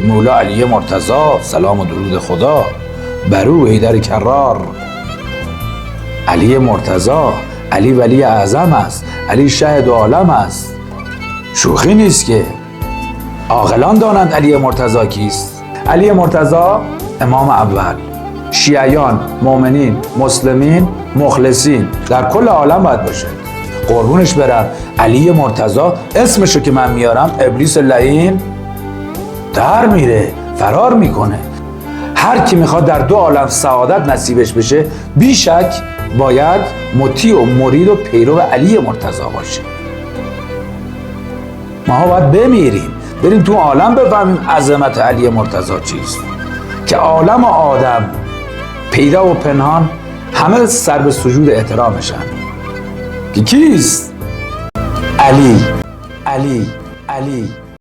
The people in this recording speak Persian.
مولا علی مرتضی سلام و درود خدا بر او حیدر کرار. علی مرتضی، علی ولی اعظم است، علی شه دو عالم است. شوخی نیست که. عاقلان دانند علی مرتضی کیست. علی مرتضی امام اول، شیعیان، مؤمنین، مسلمین، مخلصین در کل عالم باید باشه. قربونش برم. علی مرتضی اسمشو که من میارم ابلیس لعین در میره، فرار میکنه. هر کی میخواد در دو عالم سعادت نصیبش بشه بیشک باید مطیع و مرید و پیرو علی مرتضی باشه. ما باید بمیریم بریم تو عالم بفهمیم عظمت علی مرتضی چیست، که عالم و آدم پیدا و پنهان همه سر به سجود احترامشن. که کیست؟ علی علی علی